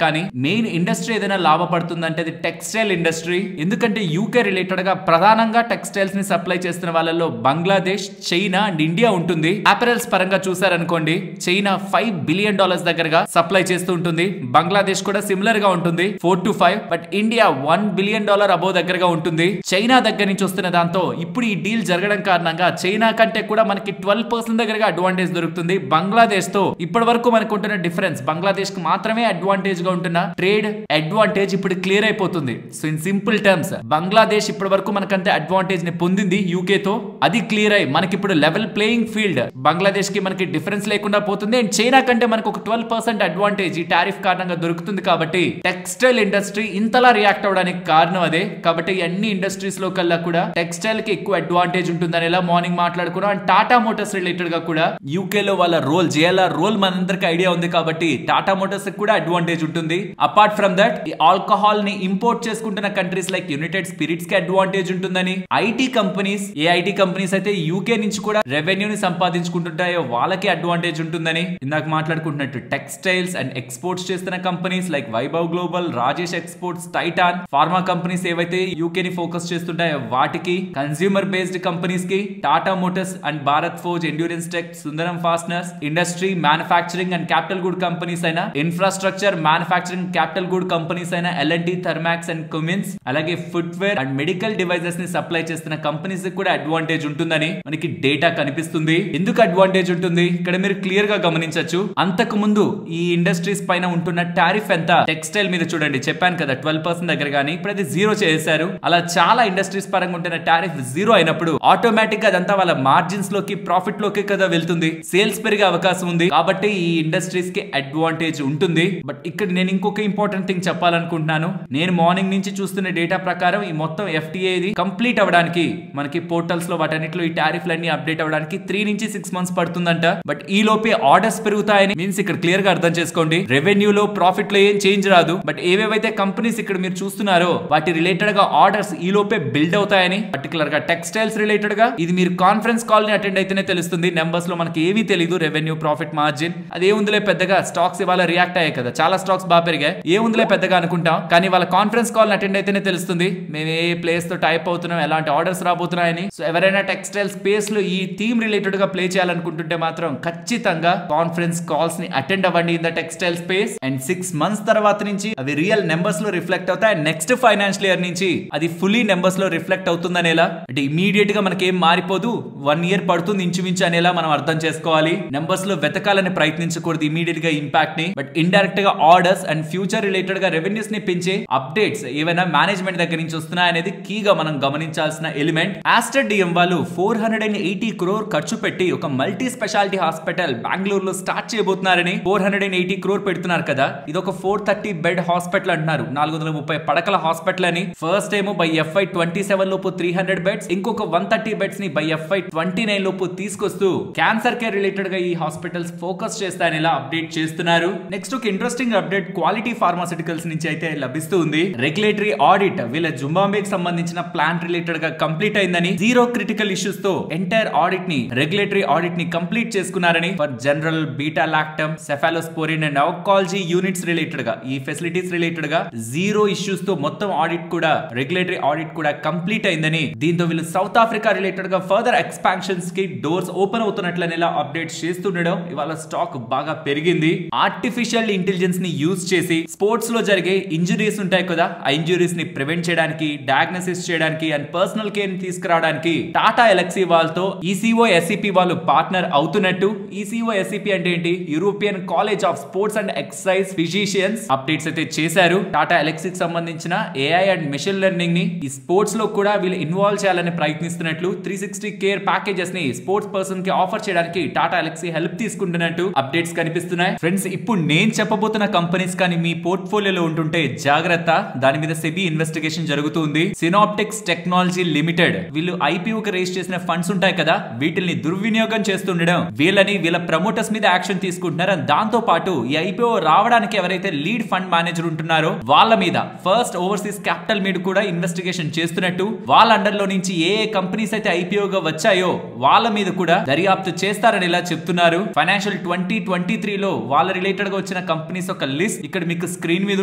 కానీ మెయిన్ ఇండస్ట్రీ ఏదైనా లాభపడుతుందంటే అది టెక్స్టైల్ ఇండస్ట్రీ. ఎందుకంటే యూకే రిలేటెడ్ గా ప్రధానంగా టెక్స్టైల్స్ ని సప్లై చేస్తున్న వాళ్ళలో బంగ్లాదేశ్, చైనా అండ్ ఇండియా ఉంటుంది. అపెరల్స్ పరంగా చూసారనుకోండి, చైనా $5 బిలియన్ దగ్గరగా సప్లై చేస్తూ ఉంటుంది. బంగ్లాదేశ్ కూడా సిమిలర్ గా ఉంటుంది 4 to 5. But India $1 billion above దగ్గరగా ఉంటుంది. చైనా దగ్గర నుంచి వస్తున్న దాంతో ఇప్పుడు ఈ డీల్ జరగడం కారణంగా చైనా కంటే కూడా మనకి 12% దగ్గరగా అడ్వాంటేజ్ దొరుకుతుంది. బంగ్లాదేశ్ తో ఇప్పటి వరకు మనకు ఉంటున్న డిఫరెన్స్, బంగ్లాదేశ్ కి మాత్రమే అడ్వాంటేజ్ గా ఉంటున్న ట్రేడ్ అడ్వాంటేజ్ ఇప్పుడు క్లియర్ అయిపోతుంది. So in simple terms Bangladesh ఇప్పటి వరకు మనకంతే అడ్వాంటేజ్ ని పొందింది యూకే తో, అది క్లియర్ అయ్యి మనకి ఇప్పుడు లెవెల్ ప్లేయింగ్ ఫీల్డ్. బంగ్లాదేశ్ కి మనకి డిఫరెన్స్ లేకుండా పోతుంది అండ్ చైనా కంటే మనకు ఒక 12% అడ్వాంటేజ్ ఈ టారిఫ్ కారణంగా దొరుకుతుంది. కాబట్టి టెక్స్టైల్ ఇండస్ట్రీ ఇంతలా రియాక్ట్ అవడానికి కారణం అదే. కాబట్టి అన్ని ఇండస్ట్రీస్ లో కల్లా కూడా టెక్స్టైల్ కి ఎక్కువ అడ్వాంటేజ్ ఉంటుందని ఎలా మార్నింగ్ మాట్లాడుకున్నాం. అండ్ టాటా మోటార్స్ రిలేటెడ్ గా కూడా యూకే లో వాళ్ళ రోల్, జేఎల్ఆర్ రోల్ మనందరికి ఐడియా ఉంది. కాబట్టి టాటా మోటార్స్ కి కూడా అడ్వాంటేజ్ ఉంటుంది. అపార్ట్ ఫ్రమ్ దట్ ఈ ఆల్కహాల్ ని ఇంపోర్ట్ చేసుకుంటున్న కంట్రీస్ లైక్ యునైటెడ్ స్పిరిట్స్ కి అడ్వాంటేజ్ ఉంటుందని, IT companies, A IT companies అయితే యూకే నుంచి కూడా రెవెన్యూని సంపాదించుకుంటుంటాయో వాళ్ళకి అడ్వాంటేజ్ ఉంటుందని ఇందాక మాట్లాడుకుంటున్నట్టు టెక్స్టైల్స్ అండ్ ఎక్స్పోర్ట్స్ చేస్తున్న companies like Vaibhav global, Rajesh exports, Titan, pharma companies ఏవైతే యూకే ని ఫోకస్ చేస్తుంటాయో వాటికి, కన్స్యూమర్ బేస్డ్ కంపెనీస్ కి Tata Motors and Bharat Forge, Endurance Tech, Sundaram Fasteners, industry, manufacturing and capital good companies అయినా, infrastructure, manufacturing, capital good companies అయినా L&T, Thermax and Cummins, అలాగే footwear and medical devices ని supply చేస్తున్న companies కూడా advantage ఉంటుందని మనకి డేటా కనిపిస్తుంది. ఎందుకు అడ్వాంటేజ్ ఉంటుంది ఇక్కడ మీరు క్లియర్ గా గమనించవచ్చు. అంతకు ముందు ఈ ఇండస్ట్రీస్ పైన ఉంటున్న టారిఫ్ ఎంత, టెక్స్టైల్ మీద చూడండి, చెప్పాను కదా 12% దగ్గర, కానీ ఇప్పుడు అది 0 చేశారు. అలా చాలా ఇండస్ట్రీస్ పరంగా ఉంటున్న టారిఫ్ 0 అయినప్పుడు ఆటోమేటిక్ గా అదంతా వాళ్ళ మార్జిన్స్ లోకి, ప్రాఫిట్ లోకి కదా వెళ్తుంది. సేల్స్ పెరిగే అవకాశం ఉంది. కాబట్టి ఈ ఇండస్ట్రీస్ కి అడ్వాంటేజ్ ఉంటుంది. బట్ ఇక్కడ నేను ఇంకొక ఇంపార్టెంట్ థింగ్ చెప్పాలనుకుంటున్నాను. నేను మార్నింగ్ నుంచి చూస్తున్న డేటా ప్రకారం ఈ మొత్తం ఎఫ్టీఏ కంప్లీట్ అవ్వడానికి మనకి పోర్టల్స్ లో వాటన్నిటిలో ఈ టారిఫ్లన్నీ అప్డేట్ అవ్వడానికి 3 నుంచి 6 మంత్స్ పడుతుందంట. బట్ ఈ లోపే ఆర్డర్స్ పెరుగుతాయని మీన్స్ ఇక్కడ క్లియర్ గా అర్థం చేసుకోండి. రెవెన్యూలో, ప్రాఫిట్ లో ఏం చేంజ్ రాదు. బట్ ఏవేవైతే కంపెనీస్ ఇక్కడ మీరు చూస్తున్నారో వాటి రిలేటెడ్ గా ఆర్డర్స్ ఈ లోపే బిల్డ్ అవుతాయని, పర్టికులర్ గా టెక్స్టైల్స్ రిలేటెడ్ గా ఇది మీరు కాన్ఫరెన్స్ కాల్ ని అటెండ్ అయితేనే తెలుస్తుంది. నెంబర్స్ లో మనకి ఏమీ తెలియదు, రెవెన్యూ, ప్రాఫిట్ మార్జిన్, అది ఏముందిలే పెద్దగా, స్టాక్స్ ఇవాళ రియాక్ట్ అయ్యాయి కదా, చాలా స్టాక్స్ బాగా పెరిగాయి, ఏముందిలే పెద్దగా అనుకుంటాం. కానీ వాళ్ళ కాన్ఫరెన్స్ కాల్ ని అటెండ్ అయితేనే తెలుస్తుంది మేము ఏ ప్లేస్ తో టైప్ అవుతున్నాం, ఎలాంటి ఆర్డర్స్ రాబోతున్నాయని. సో ఎవరైనా టెక్స్టైల్ స్పేస్ లో ఈ థీమ్ రిలేటెడ్ గా ప్లే చేయాలనుకుంటుంటే మాత్రం ఖచ్చితంగా కాన్ఫరెన్స్ కాల్స్ ని అటెండ్ అవ్వండి in the textile space. And 6 months తర్వాత నుంచి అవి రియల్ నెంబర్స్ లో రిఫ్లెక్ట్ అవుతాయి. నెక్స్ట్ ఫైనాన్షియల్ ఇయర్ నుంచి అది ఫుల్లీ నెంబర్స్ లో రిఫ్లెక్ట్ అవుతుంది అనేలా, అంటే ఇమీడియట్ గా మనకి ఏం మారిపోదు, 1 ఇయర్ పడుతుంది ఇంచుమించు అనేలా మనం అర్థం చేసుకోవాలి. నెంబర్స్ లో వెతకాలని ప్రయత్నించకూడదు ఇమీడియట్ గా ఇంపాక్ట్ ని. బట్ ఇండైరెక్ట్ గా ఆర్డర్స్ అండ్ ఫ్యూచర్ రిలేటెడ్ గా రెవెన్యూస్ ని పెంచే అప్డేట్స్ ఏవైనా మేనేజ్మెంట్ దగ్గర నుంచి వస్తున్నాయి అనేది కీగా మనం గమనించాల్సిన ఎలిమెంట్. ఆస్టర్ డిఎం వాళ్ళు 480 crore ఖర్చు పెట్టి ఒక మల్టీ స్పెషాలిటీ హాస్పిటల్ బెంగళూరులో స్టార్ట్ చేయబోతున్నారని, 480 crore పెడుతున్నారు కదా. ఇది ఒక 430 బెడ్ హాస్పిటల్ అంటున్నారు, 430 పడకల హాస్పిటల్ అని. ఫస్ట్ ఏమో బై FY27 లోపు 300 బెడ్స్, ఇంకొక 130 బెడ్స్ ని బై FY29 లోపు తీసుకొస్తూ క్యాన్సర్ కేర్ రిలేటెడ్ గా ఈ హాస్పిటల్స్ ఫోకస్ చేస్తాయని ఇలా అప్డేట్ చేస్తున్నారు. నెక్స్ట్ ఒక ఇంట్రెస్టింగ్ అప్డేట్ క్వాలిటీ ఫార్మాస్యూటికల్స్ నుంచి అయితే లభిస్తూ ఉంది. రెగ్యులేటరీ ఆడిట్ వీళ్ళ జుంబాంబేకి సంబంధించిన ప్లాంట్ రిలేటెడ్ గా కంప్లీట్ అయిందని, 0 క్రిటికల్ ఇష్యూస్ తో ఎంటైర్ ఆడిట్ ని, రెగ్యులేటరీ ఆడిట్ ని కంప్లీట్ చేసుకున్నారని. For general, beta lactam, cephalosporin and oncology units related గా, ఈ ఫెసిలిటీస్ రిలేటెడ్ గా 0 ఇష్యూస్ తో మొత్తం ఆడిట్ కూడా, రెగ్యులేటరీ ఆడిట్ కూడా కంప్లీట్ అయిందని. దీంతో వీళ్ళు సౌత్ ఆఫ్రికా రిలేటెడ్ గా ఫర్దర్ ఎక్స్పాన్షన్స్ కి డోర్స్ ఓపెన్ అవుతున్నట్లని ఇలా అప్డేట్ చేస్తుండడం ఇవాళ స్టాక్ బాగా పెరిగింది. ఆర్టిఫిషియల్ ఇంటెలిజెన్స్ ని యూజ్ చేసి స్పోర్ట్స్ లో జరిగే ఇంజురీస్ ఉంటాయి కదా, ఆ ఇంజురీస్ ని ప్రివెంట్ చేయడానికి, డయాగ్నోసిస్ చేయడానికి అండ్ పర్సనల్ కేర్ ని తీసుకురావడానికి టాటా ఎలక్సీ వాళ్ళతో ఈసీఓ ఎస్ఈపీ వాళ్ళు పార్ట్నర్ అవుతున్నట్టు. ఈసీఓ ఎస్ఈపీ అంటే అంటే ఏంటి, European college of sports and exercise physicians updates అయితే చేశారు. టాటా ఎలక్ట్రిక్ సంబంధించిన ఏఐ అండ్ మెషిన్ లెర్నింగ్ ని ఈ స్పోర్ట్స్ లో కూడా వీళ్ళు ఇన్వాల్వ్ చేయాలని ప్రయత్నిస్తున్నట్లు 360 కేర్ ప్యాకేజెస్ ని స్పోర్ట్స్ పర్సన్ కి ఆఫర్ చేయడానికి టాటా ఎలక్ట్రిక్ హెల్ప్ తీసుకుంటున్నట్టు అప్డేట్స్ కనిపిస్తున్నాయి. ఫ్రెండ్స్, ఇప్పుడు నేను చెప్పబోతున్న కంపెనీస్ కానీ మీ పోర్ట్ఫోలియోలో ఉంటుంటే జాగ్రత్త, దాని మీద సెబీ ఇన్వెస్టిగేషన్ జరుగుతుంది. సినాప్టిక్స్ టెక్నాలజీ లిమిటెడ్ వీళ్ళు ఐపీఓకి రేస్ చేసిన ఫండ్స్ ఉంటాయి కదా, వీటిని దుర్వినియోగం చేస్తుండడం, వీళ్ళ ప్రమోటర్స్ మీద యాక్షన్ తీసుకుంటున్నారు. దాంతో పాటు ఈ ఐపీఓ రావడానికి ఎవరైతే లీడ్ ఫండ్ మేనేజర్ ఉంటున్నారో వాళ్ళ మీద ఫస్ట్ ఓవర్సీస్ క్యాపిటల్ మీద కూడా ఇన్వెస్టిగేషన్ చేస్తున్నట్టు, వాళ్ళ అండర్ లో నుంచి ఏ కంపెనీస్ అయితే ఐపీఓగా వచ్చాయో వాళ్ళ మీద కూడా దర్యాప్తు చేస్తారని ఇలా చెప్తున్నారు. ఫైనాన్షియల్ 2023 లో వాళ్ళ రిలేటెడ్ గా వచ్చిన కంపెనీస్ ఒక లిస్ట్ ఇక్కడ మీకు స్క్రీన్ మీద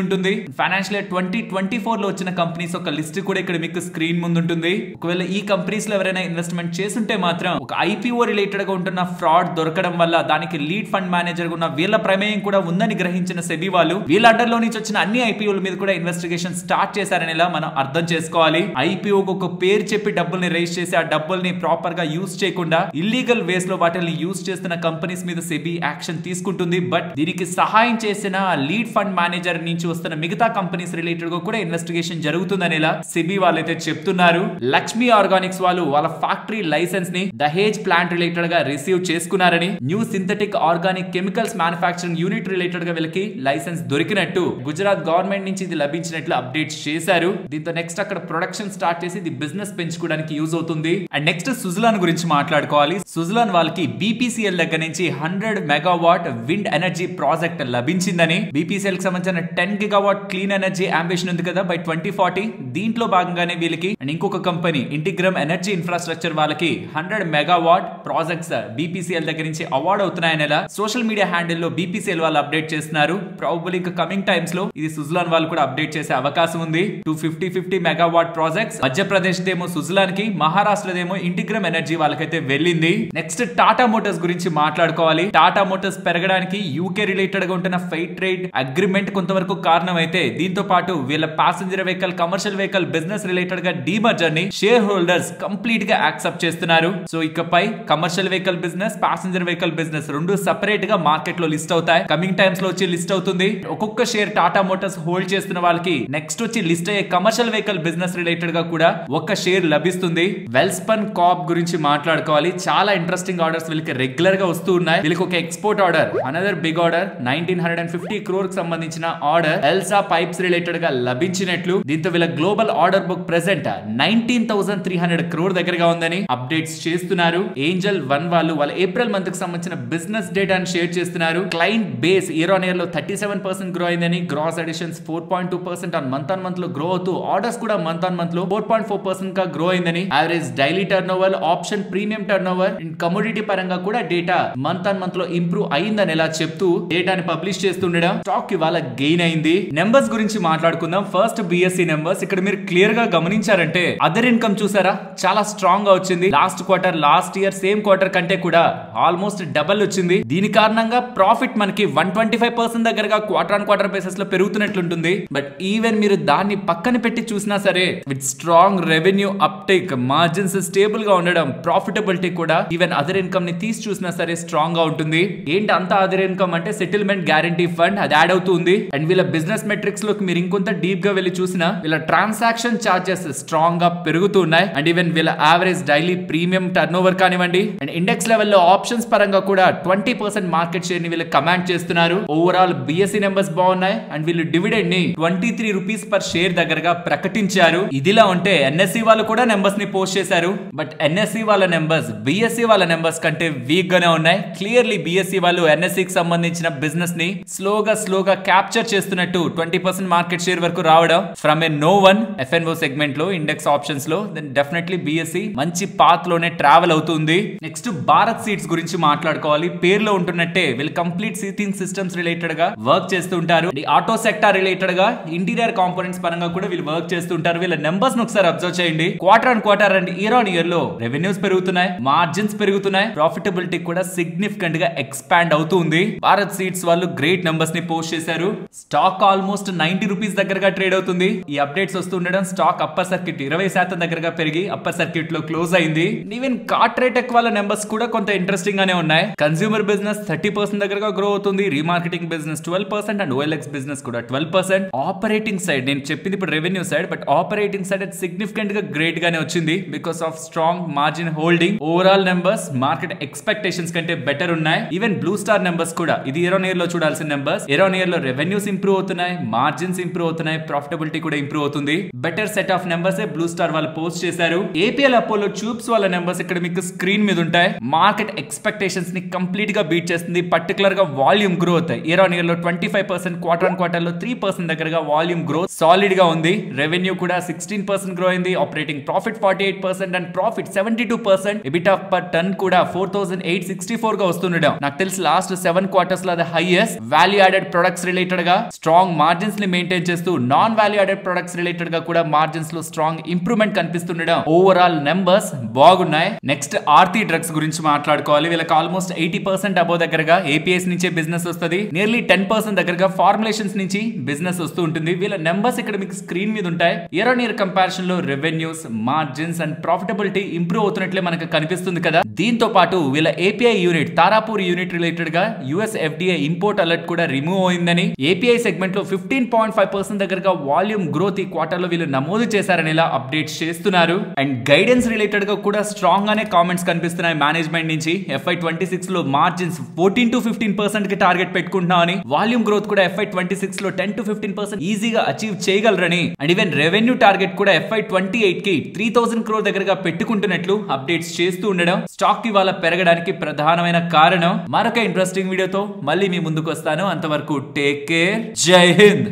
ఉంటుంది. ఫైనాన్షియల్ 2024 లో వచ్చిన కంపెనీస్ ఒక లిస్ట్ కూడా ఇక్కడ మీకు స్క్రీన్ ముందు ఉంటుంది. ఒకవేళ ఈ కంపెనీస్ లో ఎవరైనా ఇన్వెస్ట్మెంట్ చేస్తుంటే మాత్రం ఒక ఐపీఓ రిలేటెడ్ గా ఉంటున్న ఫ్రాడ్ దొరకడం వల్ల దానికి లీడ్ ఫండ్ మేనేజర్ ఉన్న వీళ్ళ ప్రమేయం కూడా ఉందని గ్రహించిన సెబీ వాళ్ళు వీళ్ళ అండర్ లో నుంచి వచ్చిన అన్ని ఐపీఓల మీద కూడా ఇన్వెస్టిగేషన్ స్టార్ట్ చేశారని ఇలా మనం అర్థం చేసుకోవాలి. ఐపీఓకి ఒక పేరు చెప్పి డబ్బుల్ని రేస్ చేసి ఆ డబ్బుల్ని ప్రాపర్ గా యూజ్ చేయకుండా ఇల్లీగల్ వేస్ లో వాటిని యూజ్ చేస్తున్న కంపెనీస్ మీద సెబీ యాక్షన్ తీసుకుంటుంది. బట్ దీనికి సహాయం చేసిన లీడ్ ఫండ్ మేనేజర్ నుంచి వస్తున్న మిగతా కంపెనీస్ రిలేటెడ్ గా కూడా ఇన్వెస్టిగేషన్ జరుగుతుందని ఇలా సెబీ వాళ్ళైతే చెప్తున్నారు. లక్ష్మీ ఆర్గానిక్స్ వాళ్ళు వాళ్ళ ఫ్యాక్టరీ లైసెన్స్ ని దహేజ్ ప్లాంట్ రిలేటెడ్ గా రిసీవ్ చేసుకున్నారని, new synthetic organic chemicals manufacturing unit related గా వీళ్ళకి లైసెన్స్ దొరికినట్టు గుజరాత్ గవర్నమెంట్ నుంచి ఇది లభించినట్లు అప్డేట్ చేశారు. దీంతో నెక్స్ట్ అక్కడ ప్రొడక్షన్ స్టార్ట్ చేసి ఇది బిజినెస్ పెంచుకోవడానికి యూజ్ అవుతుంది. అండ్ నెక్స్ట్ సుజలాన్ గురించి మాట్లాడుకోవాలి. సుజలాన్ వాళ్ళకి బీపీసీఎల్ దగ్గర నుంచి 100 మెగావాట్ విండ్ ఎనర్జీ ప్రాజెక్ట్ లభించిందని, బీపీసీఎల్ కి సంబంధించిన 10 గిగావాట్ క్లీన్ ఎనర్జీ అంబిషన్ ఉంది కదా బై 2040, దీంట్లో భాగంగానే వీళ్ళకి అండ్ ఇంకొక కంపెనీ ఇంటిగ్రమ్ ఎనర్జీ ఇన్ఫ్రాస్ట్రక్చర్ వాళ్ళకి 100 మెగావాట్ ప్రాజెక్ట్స్ బీపీసీఎల్ దగ్గర నుంచి అవార్డ్ అవుతున్నాయని సోషల్ మీడియా హ్యాండిల్ లో బీపీసీఎల్ వాళ్ళు అప్డేట్ చేస్తున్నారు. ప్రాబబ్లీ ఇంకా కమింగ్ టైమ్స్ లో ఇది సుజలాన్ వాళ్ళు కూడా అప్డేట్ చేసే అవకాశం ఉంది. 250 మెగావాట్ ప్రాజెక్ట్స్ మధ్యప్రదేశ్ దేమో సుజలాన్ కి, మహారాష్ట్ర దేమో ఇంటిగ్రమ్ ఎనర్జీ వాళ్ళకైతే వెళ్ళింది. నెక్స్ట్ టాటా మోటార్స్ గురించి మాట్లాడుకోవాలి. టాటా మోటార్స్ పెరగడానికి యూకే రిలేటెడ్ గా ఉంటున్న ఫెయిర్ ట్రేడ్ అగ్రిమెంట్ కొంతవరకు కారణం అయితే, దీంతో పాటు వీళ్ళ passenger vehicle commercial vehicle business related గా డీమర్జర్ ని షేర్ హోల్డర్స్ కంప్లీట్ గా యాక్సెప్ట్ చేస్తున్నారు. సో ఇకపై commercial vehicle business, passenger vehicle business రెండు సెపరేట్ గా మార్కెట్ లో లిస్ట్ అవుతాయి. కమింగ్ టైమ్స్ లో వచ్చి లిస్ట్ అవుతుంది. ఒక్కొక్క షేర్ టాటా మోటార్స్ హోల్డ్ చేస్తున్న వాళ్ళకి నెక్స్ట్ వచ్చి లిస్ట్ అయ్యే కమర్షియల్ వెహికల్ బిజినెస్ రిలేటెడ్ గా కూడా ఒక షేర్ లభిస్తుంది. వెల్స్పన్ కాప్ గురించి మాట్లాడుకోవాలి. చాలా ఇంట్రెస్టింగ్ ఆర్డర్స్ వీళ్ళకి రెగ్యులర్ గా వస్తూ ఉన్నాయి. వీళ్ళకి ఒక export order, another big order 1950 crore కి సంబంధించిన ఆర్డర్ ఎల్సా పైప్స్ రిలేటెడ్ గా లభించినట్లు, దీంతో వీళ్ళ global order book present 19,300 crore దగ్గరగా ఉందని అప్డేట్స్ చేస్తున్నారు. ఏంజల్ వన్ వాళ్ళు వాళ్ళ ఏప్రిల్ మంత్ కి సంబంధించిన బిజినెస్ డేటాను షేర్ చేస్తున్నారు. Client base year on year లో 37% గ్రో అయిందని, గ్రాస్ అడిషన్స్ 4.2% ఆన్ మంత్ లో గ్రో అవుతూ ఆర్డర్స్ కూడా మంత్ ఆన్ మంత్ లో 4.4% గా గ్రో అయిందని, average daily turn over, option premium turn over, commodity పరంగా కూడా డేటా మంత్ ఆన్ మంత్ లో ఇంప్రూవ్ అయిందని ఇలా చెప్తూ డేటాని పబ్లిష్ చేస్తుండడం స్టాక్ ఇవాళ గెయిన్ అయింది. నెంబర్స్ గురించి మాట్లాడుకుందాం. ఫస్ట్ బిఎస్సి నెంబర్స్ ఇక్కడ మీరు క్లియర్ గా గమనించారంటే అదర్ ఇన్కమ్ చూసారా, చాలా స్ట్రాంగ్ గా వచ్చింది. Last quarter last year same quarter కంటే కూడా ఆల్మోస్ట్ డబల్ వచ్చింది. దీని కారణంగా ప్రాఫిట్ మనకి 125% దగ్గరగా క్వార్టర్ ఆన్ క్వార్టర్ బేసిస్ లో పెరుగుతున్నట్లుంటుంది. బట్ ఈవెన్ మీరు దాన్ని పక్కన పెట్టి చూసినా సరే with strong revenue uptake, margins stable గా ఉండడం, ప్రాఫిటబిలిటీ కూడా ఈవెన్ అదర్ ఇన్కమ్ ని తీసి చూసినా సరే స్ట్రాంగ్ గా ఉంటుంది. ఏంటి అంత అదర్ ఇన్కమ్ అంటే సెటిల్మెంట్ గ్యారంటీ ఫండ్ అది యాడ్ అవుతుంది. అండ్ వీళ్ళ బిజినెస్ మెట్రిక్స్ లోకి మీరు ఇంకొంత డీప్ గా వెళ్ళి చూసినా వీళ్ళ ట్రాన్సాక్షన్ చార్జెస్ స్ట్రాంగ్ గా పెరుగుతూ ఉన్నాయి. అండ్ ఈవెన్ వీళ్ళ average daily premium turn over కానివ్వండి, అండ్ ఇండెక్స్ లెవెల్లో ఆప్షన్స్ పరంగా కూడా 20% మార్కెట్ షేర్ ని వీళ్ళు కమాండ్ చేస్తున్నారు. ఓవరాల్ బిఎస్సి నెంబర్స్ బాగున్నాయి. అండ్ వీళ్ళు డివిడెండ్ ని 23 రూపీస్ పర్ షేర్ దగ్గరగా ప్రకటించారు. ఇదిలా ఉంటే ఎన్ఎస్సి వాళ్ళు కూడా నెంబర్స్ ని పోస్ట్ చేశారు. బట్ ఎన్ఎస్సి వాళ్ళ నెంబర్స్ బిఎస్సి వాళ్ళ నెంబర్స్ కంటే వీక్ గానే ఉన్నాయి. క్లియర్లీ బిఎస్సి వాళ్ళు ఎన్ఎస్సి కి సంబంధించిన బిజినెస్ ని స్లోగా క్యాప్చర్ చేస్తున్నట్టు 20% మార్కెట్ షేర్ వరకు రావడం from a no one FNO segment లో ఇండెక్స్ ఆప్షన్స్ లో, దెన్ డెఫినెట్లీ బిఎస్సి మంచి పాత్ లోనే ట్రావెల్ అవుతుంది. నెక్స్ట్ భారత్ సీట్స్ గురించి మాట్లాడుకోవాలి. పేర్లో ఉంటున్నట్టే వీళ్ళు కంప్లీట్ సీటింగ్ సిస్టమ్స్ రిలేటెడ్ గా వర్క్ చేస్తుంటారు. ఆటో సెక్టార్ రిలేటెడ్ గా ఇంటీరియర్ కాంపోనెంట్స్ పరంగా కూడా వీళ్ళు వర్క్ చేస్తుంటారు. వీళ్ళ నెంబర్స్ ను ఒకసారి అబ్జర్వ్ చేయండి. Quarter on quarter and year on year లో రెవెన్యూస్ పెరుగుతున్నాయి, మార్జిన్స్ పెరుగుతున్నాయి, ప్రాఫిటబిలిటీ కూడా సిగ్నిఫికెంట్ గా ఎక్స్పాండ్ అవుతుంది. భారత్ సీట్స్ వాళ్ళు గ్రేట్ నెంబర్స్ ని పోస్ట్ చేశారు. స్టాక్ ఆల్మోస్ట్ 90 రూపీస్ దగ్గరగా ట్రేడ్ అవుతుంది. ఈ అప్డేట్స్ వస్తుండడం స్టాక్ అప్పర్ సర్క్యూట్ 20% దగ్గరగా పెరిగి అప్పర్ సర్క్యూట్ లో క్లోజ్ అయింది. ఈవెన్ కార్పొరేట్ వాళ్ళ నెంబర్స్ కూడా కొంత ఇంట్రెస్టింగ్ గానే ఉన్నాయి. కన్స్యూమర్ బిజినెస్ 30% దగ్గరగా గ్రో అవుతుంది, remarketing business 12% and OLX business కూడా 12%. ఆపరేటింగ్ సైడ్ నేను చెప్పింది ఇప్పుడు revenue side, but operating side అది సిగ్నిఫికెంట్ గా గ్రేట్ గానే వచ్చింది because of strong margin holding. Overall numbers market expectations కంటే బెటర్ ఉన్నాయి. ఈవెన్ బ్లూ స్టార్ నెంబర్స్ కూడా ఇది ఇయర్ ఆన్ ఇయర్ లో చూడాల్సిన నెంబర్స్. ఇయర్ ఆన్ ఇయర్ లో రెవెన్యూస్ ఇంప్రూవ్ అవుతున్నాయి, మార్జిన్స్ ఇంప్రూవ్ అవుతున్నాయి, ప్రాఫిటబిలిటీ కూడా ఇంప్రూవ్ అవుతుంది. Better set of numbers blue star వాళ్ళు పోస్ట్ చేశారు. APL అపోలో ట్యూబ్స్ వాళ్ళ నెంబర్స్ ఇక్కడ మీకు స్క్రీన్ మీద ఉంటాయి. మార్కెట్ ఎక్స్పెక్టేషన్స్ ని కంప్లీట్ గా బీట్ చేస్తుంది. పర్టికులర్ గా volume growth year on year లో 25%, క్వార్టర్ ఆన్ క్వార్టర్ లో 3% దగ్గరగా వాల్యూమ్ గ్రోత్ సాలిడ్ గా ఉంది. రెవెన్యూ కూడా 16% గ్రో అయింది. Operating profit 48% and profit 72%. EBITDA per ton కూడా 4864 గా వస్తుండడం నాకు తెలిసి లాస్ట్ 7 క్వార్టర్స్ లో highest. Value added products related గా స్ట్రాంగ్ మార్జిన్స్ ని మెయింటైన్ చేస్తూ non value added products related గా కూడా మార్జిన్స్ లో స్ట్రాంగ్ ఇంప్రూవ్మెంట్ కనిపిస్తుండడం. ఓవరాల్ నెంబర్స్ బాగున్నాయి. నెక్స్ట్ ఆర్తి డ్రగ్స్ గురించి మాట్లాడుకోవాలి. వీళ్ళకి ఆల్మోస్ట్ 80% అబో దగ్గరగా APIs నుంచే బిజినెస్ వస్తుంది. నియర్లీ 10% దగ్గరగా ఫార్ములేషన్స్ నుంచి బిజినెస్ వస్తూ ఉంటుంది. వీళ్ళ నెంబర్స్ ఇక్కడ మీకు స్క్రీన్ మీద ఉంటాయి. ఇయర్ ఆన్ ఇయర్ కంపారిజన్ లో revenues, margins and profitability improve అవుతున్నట్లే మనకు కనిపిస్తుంది కదా. దీంతో పాటు వీళ్ళ API unit Tarapur unit related గా US FDA ఇంపోర్ట్ అలర్ట్ కూడా రిమూవ్ అయిందని, API సెగ్మెంట్ లో 15.5% దగ్గరగా వాల్యూమ్ గ్రోత్ ఈ క్వార్టర్ లో వీళ్ళు నమోదు చేశారని ఇలా అప్డేట్స్ చేస్తున్నారు. అండ్ గైడెన్స్ రిలేటెడ్ గా కూడా స్ట్రాంగ్ గానే కామెంట్స్ కనిపిస్తున్నాయి మేనేజ్మెంట్ నుంచి. FY26 లో మార్జిన్స్ 14 to 15% కి టార్గెట్ పెట్టుకుంటున్నామని, వాల్యూమ్ గ్రోత్ కూడా FY26 లో 10 to 15% ఈజీగా అచీవ్ చేయగలరని, అండ్ ఈవెన్ రెవెన్యూ టార్గెట్ కూడా FY28 కి 3000 crore దగ్గరగా పెట్టుకుంటున్నట్లు అప్డేట్స్ చేస్తూ ఉండడం స్టాక్ ఇవాళ పెరగడానికి ప్రధానమైన కారణం. మరొక ఇంట్రెస్టింగ్ వీడియోతో మళ్ళీ మీ ముందుకు వస్తాను. అంతవరకు టేక్ కేర్. జై హింద్.